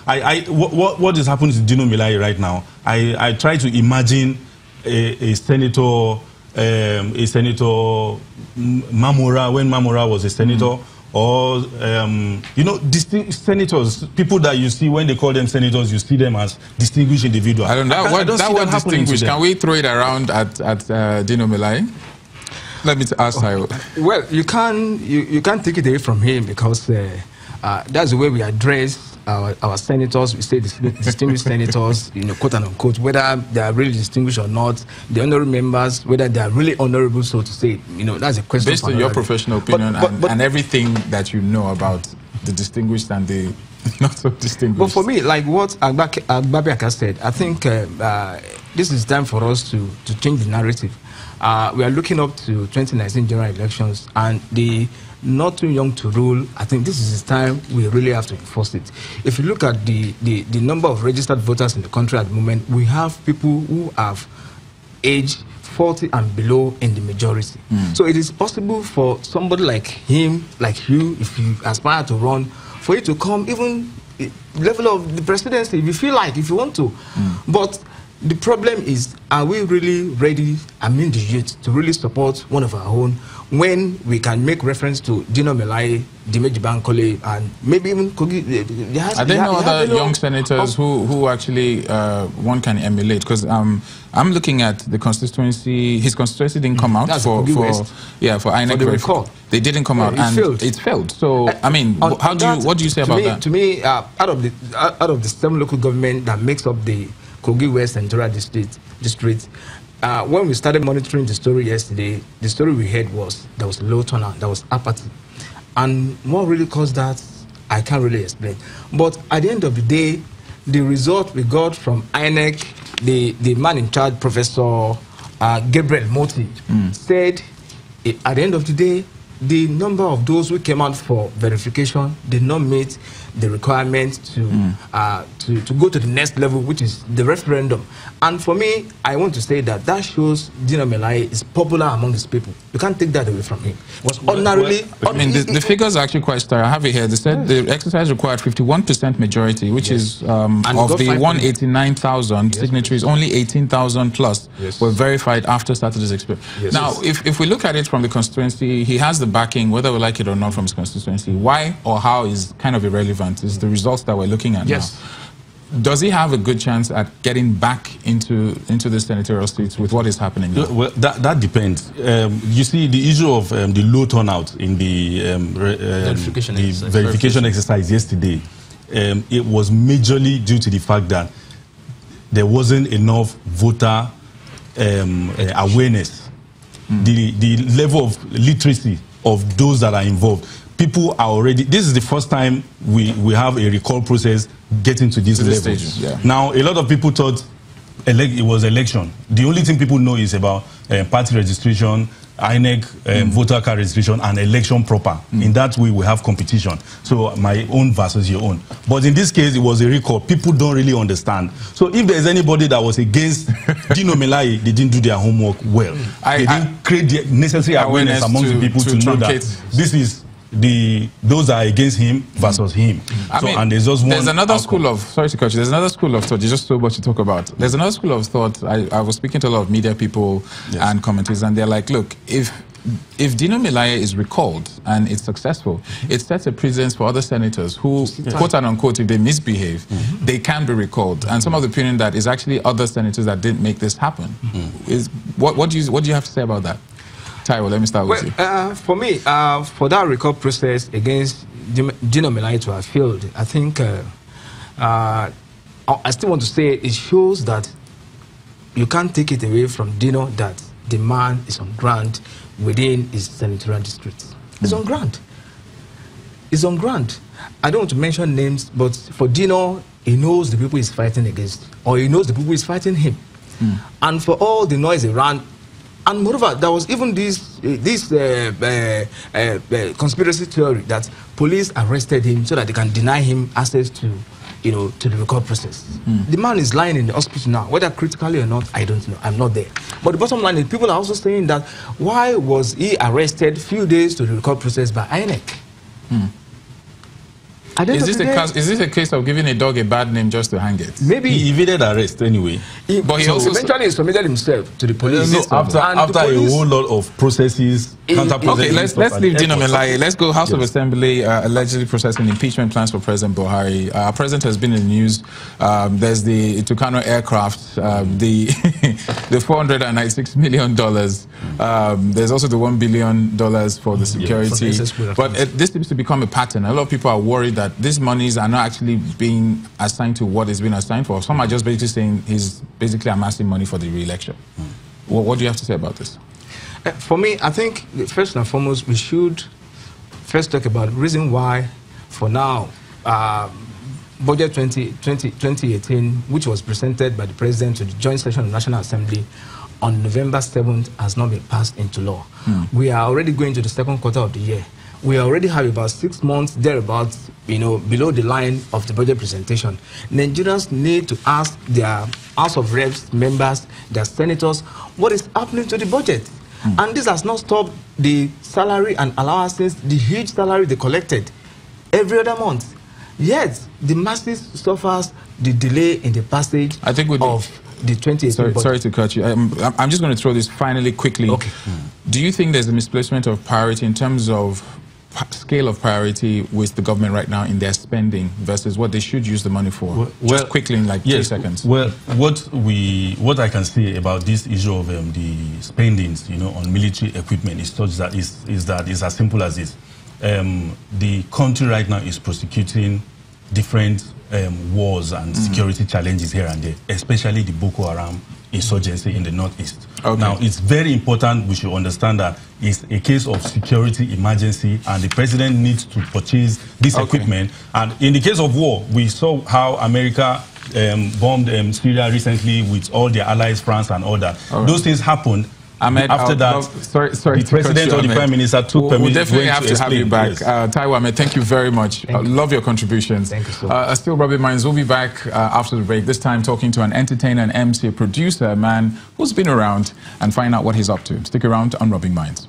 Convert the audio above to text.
What is happening to Dino Melaye right now? I try to imagine a senator, Mamora, when Mamora was a senator, or you know, distinct senators, people that you see when they call them senators, you see them as distinguished individuals. I don't know that word distinguished. Can we throw it around at Dino Melaye? Let me ask Taiwo. Well, you can't take it away from him, because that's the way we address our senators. We say distinguished senators, you know, quote and unquote, whether they are really distinguished or not. The honorable members, whether they are really honorable, so to say, you know, that's a question. Based on your professional opinion and everything that you know about the distinguished and the not so distinguished. But for me, like what Agbabiaka said, I think this is time for us to change the narrative. We are looking up to 2019 general elections, and the not too young to rule. I think this is the time we really have to enforce it. If you look at the number of registered voters in the country at the moment, we have people who have age 40 and below in the majority. So it is possible for somebody like him, like you, if you aspire to run, for you to come even level of the presidency if you feel like, if you want to. But the problem is, are we really ready, I mean the youth, to really support one of our own, when we can make reference to Dino Melaye, Dimeji Bankole, and maybe even Kogi? Are there no other young senators who actually one can emulate? Because I'm looking at the constituency. His constituency didn't come out for INEC. They didn't come out, and it failed. So I mean, what do you say about that? To me, out of the 7 local government that makes up the Kogi West and Tora district, when we started monitoring the story yesterday, the story we heard was there was low turnout, there was apathy. And what really caused that, I can't really explain. But at the end of the day, the result we got from INEC, the man in charge, Professor Gabriel Moti, said at the end of the day, the number of those who came out for verification did not meet the requirement to go to the next level, which is the referendum. And for me, I want to say that shows Dino Melaye is popular among his people. You can't take that away from him. It was ordinarily... I mean, the figures are actually quite stark. I have it here. They said the exercise required 51% majority, which is of the 189,000 signatories, only 18,000 plus were verified after Saturday's experience. Now, if we look at it from the constituency, he has the backing, whether we like it or not, from his constituency. Why or how is kind of irrelevant. Is the results that we're looking at now. Does he have a good chance at getting back into the senatorial seats with what is happening now? Well, that depends. You see, the issue of the low turnout in the verification exercise yesterday, it was majorly due to the fact that there wasn't enough voter awareness. The level of literacy of those that are involved. People are already, this is the first time we have a recall process getting to this level. Now, a lot of people thought it was election. The only thing people know is about party registration, INEC, voter card registration, and election proper. In that way, we have competition. So my own versus your own. But in this case, it was a recall. People don't really understand. So if there's anybody that was against Dino Melaye, they didn't do their homework well. They didn't create the necessary awareness among the people to know that this is those are against him versus him. I mean, and there's another school of, sorry to cut you, there's another school of thought. There's just so much to talk about. There's another school of thought. I was speaking to a lot of media people and commentators, and they're like, look, if Dino Melaye is recalled and it's successful, it sets a precedent for other senators who, quote and unquote, if they misbehave, they can be recalled. And some of the opinion that is actually other senators that didn't make this happen. What do you have to say about that? Taiwo, let me start with you. For me, for that recall process against Dino Melaye to have failed, I think I still want to say it shows that you can't take it away from Dino that the man is on ground within his senatorial district. It's on ground. It's on ground. I don't want to mention names, but for Dino, he knows the people he's fighting against, or he knows the people he's fighting him. And for all the noise around, and moreover, there was even this conspiracy theory that police arrested him so that they can deny him access to, to the record process. The man is lying in the hospital now, whether critically or not, I don't know. I'm not there. But the bottom line is, people are also saying that why was he arrested few days to the record process by INEC? Is this a case of giving a dog a bad name just to hang it? Maybe. He evaded arrest anyway. But he also eventually submitted himself to the police. No, after a whole lot of processes, okay, let's leave Dino Melaye. Let's go House of Assembly allegedly processing impeachment plans for President Buhari. Our president has been in the news. There's the Tucano aircraft, the $496 million. There's also the $1 billion for the security. But this seems to become a pattern. A lot of people are worried that these monies are not actually being assigned to what is being assigned for. Some are just basically saying he's basically amassing money for the re-election. What do you have to say about this? For me, I think first and foremost, we should first talk about the reason why, for now, Budget 2018, which was presented by the President to the joint session of the National Assembly on November 7th, has not been passed into law. We are already going to the second quarter of the year. We already have about 6 months, thereabouts, below the line of the budget presentation. Nigerians need to ask their House of Reps members, their senators, what is happening to the budget? And this has not stopped the salary and allowances, the huge salary they collected every other month. Yet, the masses suffers the delay in the passage of the 2018 budget. Sorry to cut you. I'm just going to throw this finally quickly. Okay. Do you think there's a misplacement of priority in terms of scale of priority with the government right now in their spending versus what they should use the money for? Just quickly in like 3 seconds. Well, what I can say about this issue of the spendings, on military equipment is such that is as simple as this. The country right now is prosecuting different wars and security challenges here and there, especially the Boko Haram insurgency in the northeast. Now, it's very important we should understand that it's a case of security emergency and the president needs to purchase this equipment. And in the case of war, we saw how America bombed Syria recently with all their allies, France and all that. Those things happened. Ahmed, after that, the president or the prime minister took permission. We'll definitely have to have you back. Taiwo, Ahmed, thank you very much. Love your contributions. Thank you so much. Still Rubbin Minds. We'll be back after the break, this time talking to an entertainer, an MC, a producer, a man who's been around, and find out what he's up to. Stick around on Rubbin Minds.